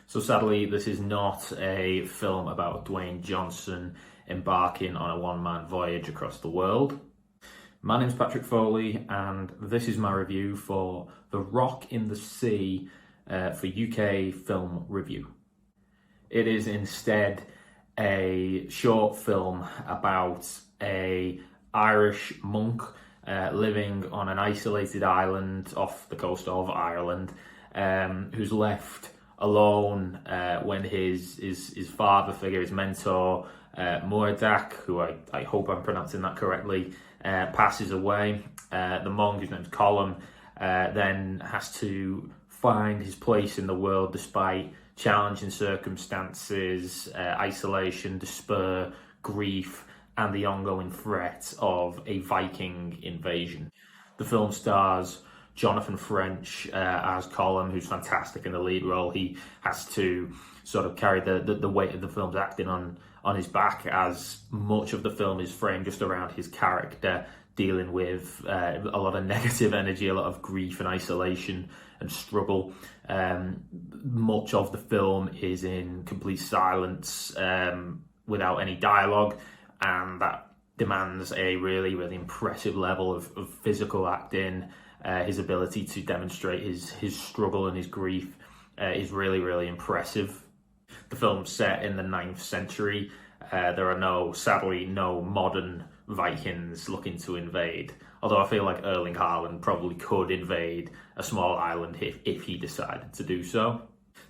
So sadly, this is not a film about Dwayne Johnson embarking on a one-man voyage across the world. My name's Patrick Foley, and this is my review for The Rock in the Sea for UK Film Review. It is instead a short film about an Irish monk living on an isolated island off the coast of Ireland, who's left alone when his father figure, his mentor, Moerdak, who I hope I'm pronouncing that correctly, passes away. The monk, whose name's Colm, then has to find his place in the world despite challenging circumstances, isolation, despair, grief, and the ongoing threat of a Viking invasion. The film stars Jonathan French as Colm, who's fantastic in the lead role. He has to sort of carry the weight of the film's acting on his back, as much of the film is framed just around his character dealing with a lot of negative energy, a lot of grief and isolation and struggle. Much of the film is in complete silence, without any dialogue, and that demands a really, really impressive level of physical acting. His ability to demonstrate his struggle and his grief is really, really impressive. The film's set in the 9th century. There are sadly no modern Vikings looking to invade, although I feel like Erling Haaland probably could invade a small island if he decided to do so.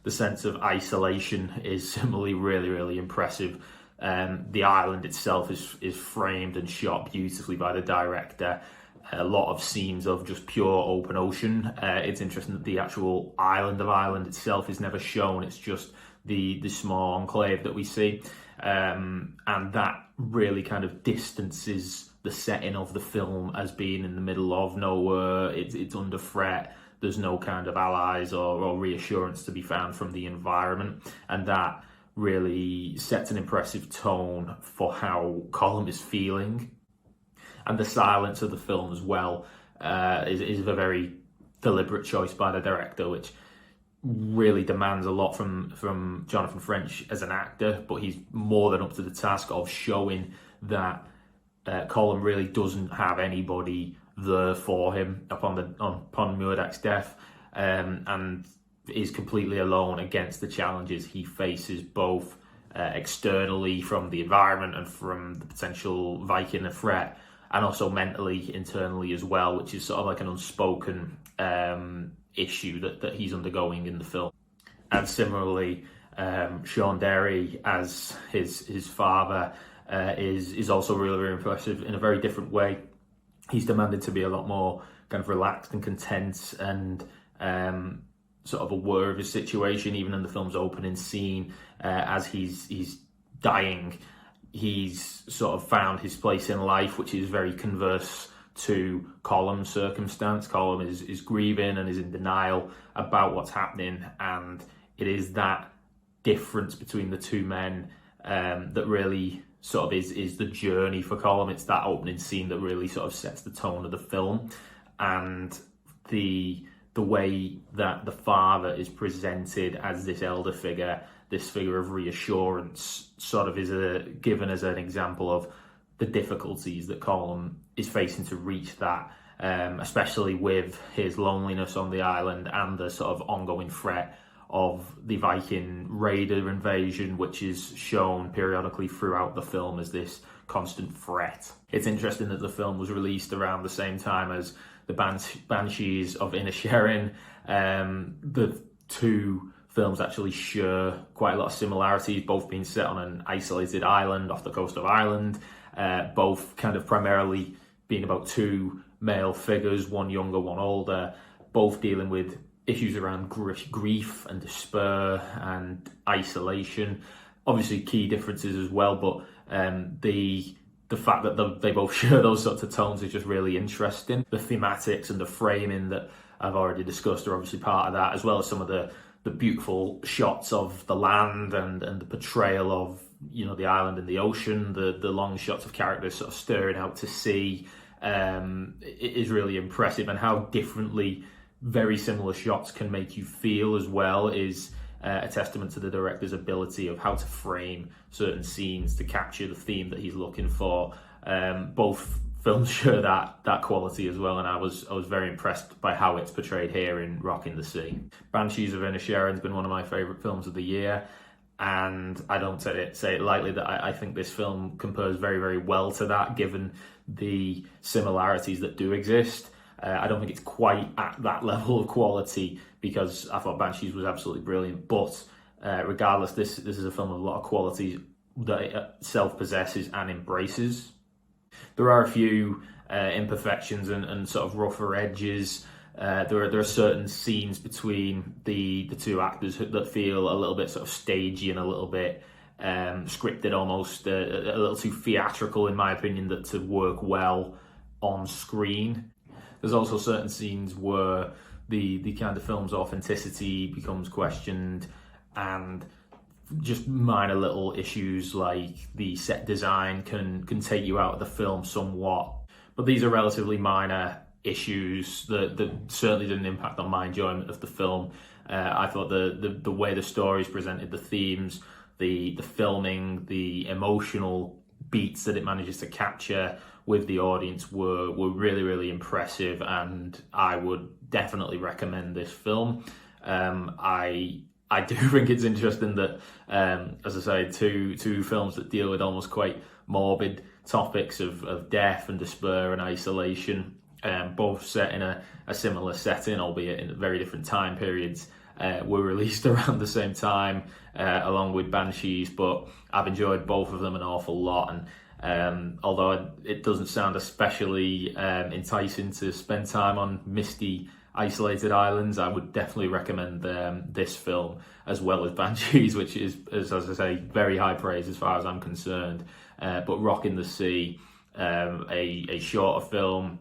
The sense of isolation is similarly really, really impressive. The island itself is framed and shot beautifully by the director. A lot of scenes of just pure open ocean. It's interesting that the actual island of Ireland itself is never shown. It's just the small enclave that we see. And that really kind of distances the setting of the film as being in the middle of nowhere. It's under threat. There's no kind of allies or reassurance to be found from the environment. And that really sets an impressive tone for how Colm is feeling. And the silence of the film as well is a very deliberate choice by the director, which really demands a lot from Jonathan French as an actor, but he's more than up to the task of showing that Colm really doesn't have anybody there for him upon Moerdak's death, and is completely alone against the challenges he faces, both externally from the environment and from the potential Viking threat, and also mentally, internally as well, which is sort of like an unspoken issue that he's undergoing in the film. And similarly, Sean Derry as his father is also really, really impressive in a very different way. He's demanded to be a lot more kind of relaxed and content and sort of aware of his situation, even in the film's opening scene, as he's dying. He's sort of found his place in life, which is very converse to Colm's circumstance. Colm is grieving and is in denial about what's happening, and it is that difference between the two men that really sort of is the journey for Colm. It's that opening scene that really sort of sets the tone of the film, and the way that the father is presented as this elder figure, this figure of reassurance, sort of is given as an example of the difficulties that Colm is facing to reach that, especially with his loneliness on the island and the sort of ongoing threat of the Viking raider invasion, which is shown periodically throughout the film as this constant threat. It's interesting that the film was released around the same time as the Banshees of Inisherin. The two films actually share quite a lot of similarities, both being set on an isolated island off the coast of Ireland, both kind of primarily being about two male figures, one younger, one older, both dealing with issues around grief and despair and isolation. Obviously key differences as well, but the fact that they both share those sorts of tones is just really interesting. The thematics and the framing that I've already discussed are obviously part of that, as well as some of the beautiful shots of the land and the portrayal of, you know, the island and the ocean, the long shots of characters sort of staring out to sea. It is really impressive, and how differently very similar shots can make you feel as well is a testament to the director's ability of how to frame certain scenes to capture the theme that he's looking for. Both films share that quality as well, and I was very impressed by how it's portrayed here in Rockin' the Sea. Banshees of Inisherin has been one of my favourite films of the year, and I don't say it lightly that I think this film compares very, very well to that, given the similarities that do exist. I don't think it's quite at that level of quality, because I thought Banshees was absolutely brilliant, but regardless, this is a film with a lot of qualities that it self-possesses and embraces. There are a few imperfections and sort of rougher edges. There are certain scenes between the two actors that feel a little bit sort of stagey and a little bit scripted, almost a little too theatrical, in my opinion, that to work well on screen. There's also certain scenes where the kind of film's authenticity becomes questioned, and just minor little issues like the set design can take you out of the film somewhat. But these are relatively minor issues that certainly didn't impact on my enjoyment of the film. I thought the way the story's presented, the themes, the filming, the emotional beats that it manages to capture with the audience were really, really impressive, and I would definitely recommend this film. I do think it's interesting that, as I say, two films that deal with almost quite morbid topics of death and despair and isolation, both set in a similar setting, albeit in very different time periods, were released around the same time, along with Banshees. But I've enjoyed both of them an awful lot, and although it doesn't sound especially enticing to spend time on misty, isolated islands, I would definitely recommend this film as well as Banshees, which is, as I say, very high praise as far as I'm concerned. But Rockin' the Sea, a shorter film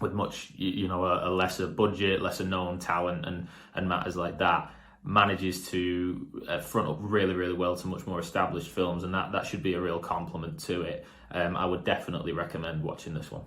with much, a lesser budget, lesser known talent, and matters like that, manages to front up really, really well to much more established films, and that should be a real compliment to it. I would definitely recommend watching this one.